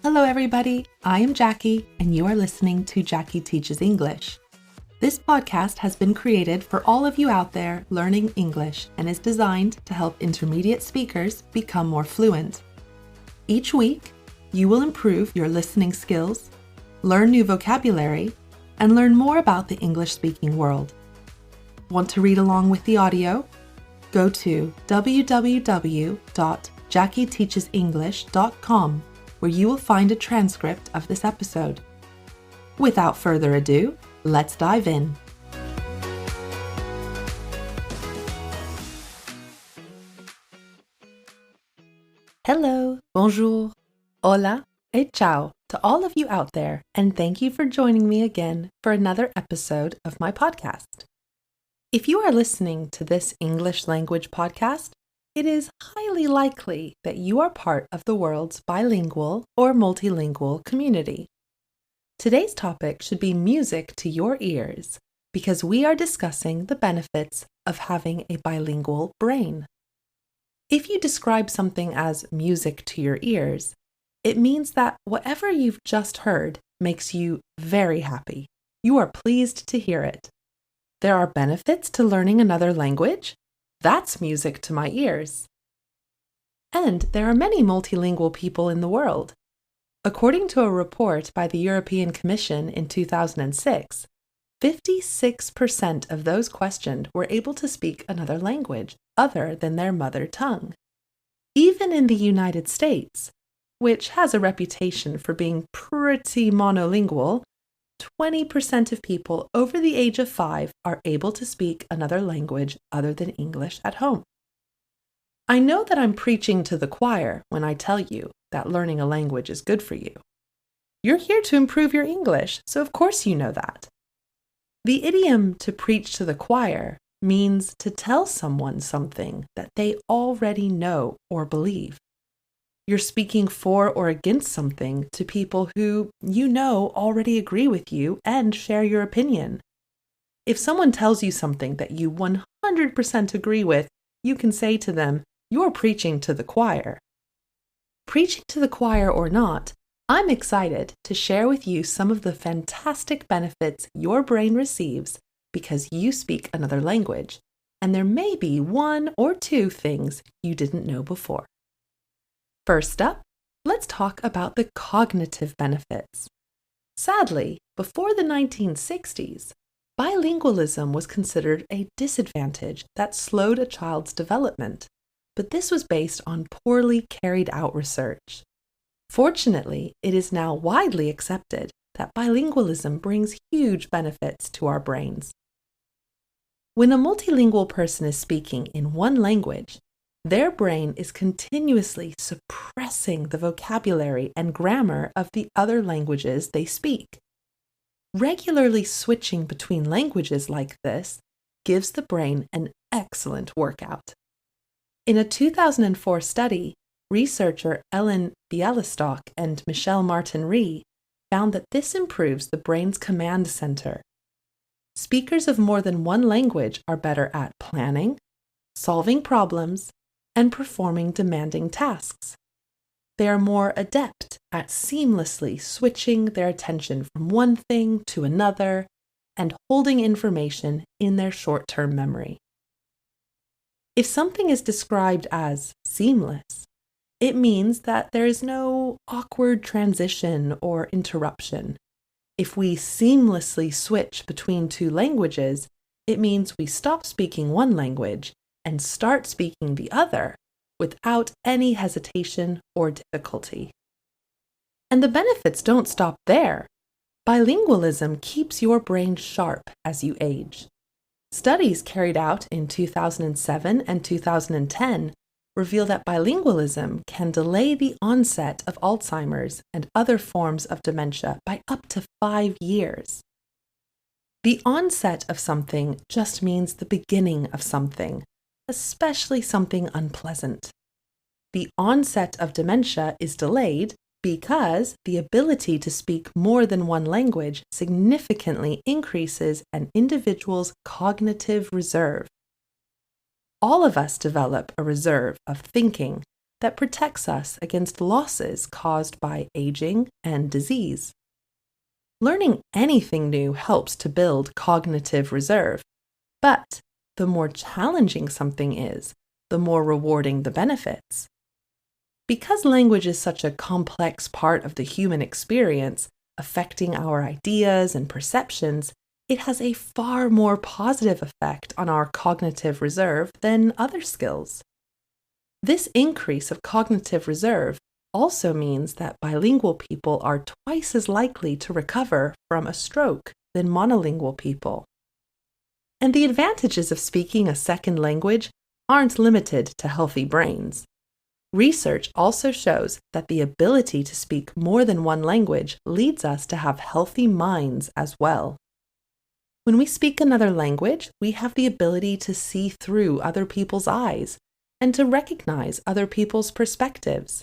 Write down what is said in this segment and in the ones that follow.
Hello everybody, I am Jackie and you are listening to Jackie Teaches English. This podcast has been created for all of you out there learning English and is designed to help intermediate speakers become more fluent. Each week, you will improve your listening skills, learn new vocabulary, and learn more about the English-speaking world. Want to read along with the audio? Go to www.jackieteachesenglish.com where you will find a transcript of this episode. Without further ado, let's dive in. Hello, bonjour, hola, et ciao to all of you out there, and thank you for joining me again for another episode of my podcast. If you are listening to this English language podcast, it is highly likely that you are part of the world's bilingual or multilingual community. Today's topic should be music to your ears because we are discussing the benefits of having a bilingual brain. If you describe something as music to your ears, it means that whatever you've just heard makes you very happy. You are pleased to hear it. There are benefits to learning another language? That's music to my ears. And there are many multilingual people in the world. According to a report by the European Commission in 2006, 56% of those questioned were able to speak another language other than their mother tongue. Even in the United States, which has a reputation for being pretty monolingual, 20% of people over the age of 5 are able to speak another language other than English at home. I know that I'm preaching to the choir when I tell you that learning a language is good for you. You're here to improve your English, so of course you know that. The idiom to preach to the choir means to tell someone something that they already know or believe. You're speaking for or against something to people who you know already agree with you and share your opinion. If someone tells you something that you 100% agree with, you can say to them, "You're preaching to the choir." Preaching to the choir or not, I'm excited to share with you some of the fantastic benefits your brain receives because you speak another language, and there may be one or two things you didn't know before. First up, let's talk about the cognitive benefits. Sadly, before the 1960s, bilingualism was considered a disadvantage that slowed a child's development, but this was based on poorly carried out research. Fortunately, it is now widely accepted that bilingualism brings huge benefits to our brains. When a multilingual person is speaking in one language, their brain is continuously suppressing the vocabulary and grammar of the other languages they speak. Regularly switching between languages like this gives the brain an excellent workout. In a 2004 study, researcher Ellen Bialystock and Michelle Martin-Ree found that this improves the brain's command center. Speakers of more than one language are better at planning, solving problems, and performing demanding tasks. They are more adept at seamlessly switching their attention from one thing to another and holding information in their short-term memory. If something is described as seamless, it means that there is no awkward transition or interruption. If we seamlessly switch between two languages, it means we stop speaking one language and start speaking the other without any hesitation or difficulty. And the benefits don't stop there. Bilingualism keeps your brain sharp as you age. Studies carried out in 2007 and 2010 reveal that bilingualism can delay the onset of Alzheimer's and other forms of dementia by up to 5 years. The onset of something just means the beginning of something, especially something unpleasant. The onset of dementia is delayed because the ability to speak more than one language significantly increases an individual's cognitive reserve. All of us develop a reserve of thinking that protects us against losses caused by aging and disease. Learning anything new helps to build cognitive reserve, but the more challenging something is, the more rewarding the benefits. Because language is such a complex part of the human experience, affecting our ideas and perceptions, it has a far more positive effect on our cognitive reserve than other skills. This increase of cognitive reserve also means that bilingual people are twice as likely to recover from a stroke than monolingual people. And the advantages of speaking a second language aren't limited to healthy brains. Research also shows that the ability to speak more than one language leads us to have healthy minds as well. When we speak another language, we have the ability to see through other people's eyes and to recognize other people's perspectives.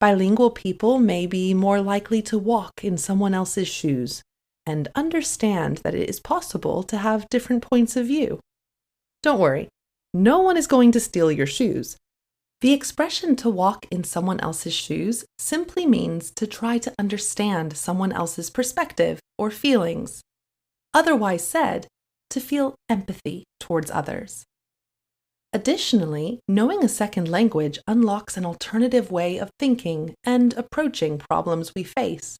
Bilingual people may be more likely to walk in someone else's shoes and understand that it is possible to have different points of view. Don't worry, no one is going to steal your shoes. The expression to walk in someone else's shoes simply means to try to understand someone else's perspective or feelings. Otherwise said, to feel empathy towards others. Additionally, knowing a second language unlocks an alternative way of thinking and approaching problems we face.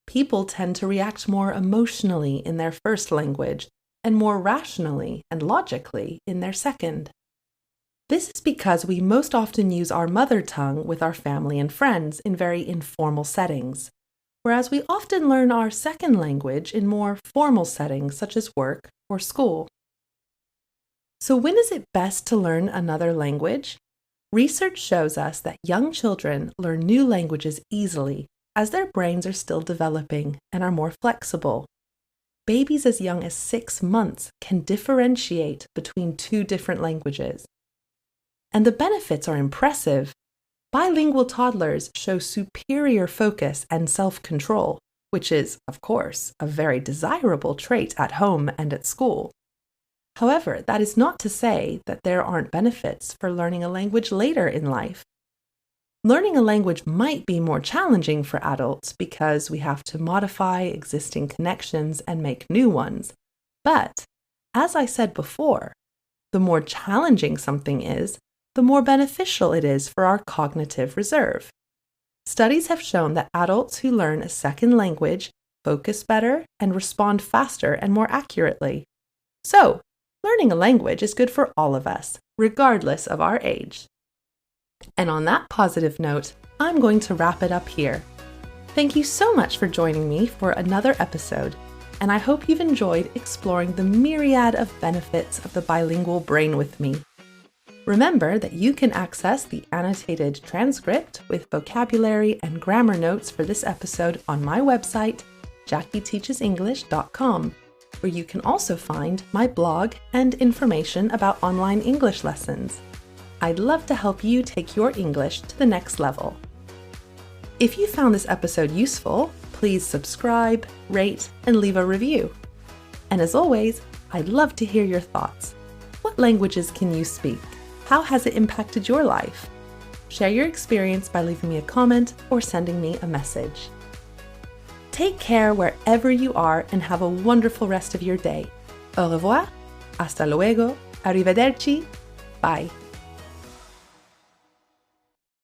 People tend to react more emotionally in their first language and more rationally and logically in their second. This is because we most often use our mother tongue with our family and friends in very informal settings, whereas we often learn our second language in more formal settings such as work or school. So when is it best to learn another language? Research shows us that young children learn new languages easily as their brains are still developing and are more flexible. Babies as young as 6 months can differentiate between 2 different languages. And the benefits are impressive. Bilingual toddlers show superior focus and self-control, which is, of course, a very desirable trait at home and at school. However, that is not to say that there aren't benefits for learning a language later in life. Learning a language might be more challenging for adults because we have to modify existing connections and make new ones. But, as I said before, the more challenging something is, the more beneficial it is for our cognitive reserve. Studies have shown that adults who learn a second language focus better and respond faster and more accurately. So, learning a language is good for all of us, regardless of our age. And on that positive note, I'm going to wrap it up here. Thank you so much for joining me for another episode, and I hope you've enjoyed exploring the myriad of benefits of the bilingual brain with me. Remember that you can access the annotated transcript with vocabulary and grammar notes for this episode on my website, JackieTeachesEnglish.com, where you can also find my blog and information about online English lessons. I'd love to help you take your English to the next level. If you found this episode useful, please subscribe, rate, and leave a review. And as always, I'd love to hear your thoughts. What languages can you speak? How has it impacted your life? Share your experience by leaving me a comment or sending me a message. Take care wherever you are and have a wonderful rest of your day. Au revoir, hasta luego, arrivederci, bye.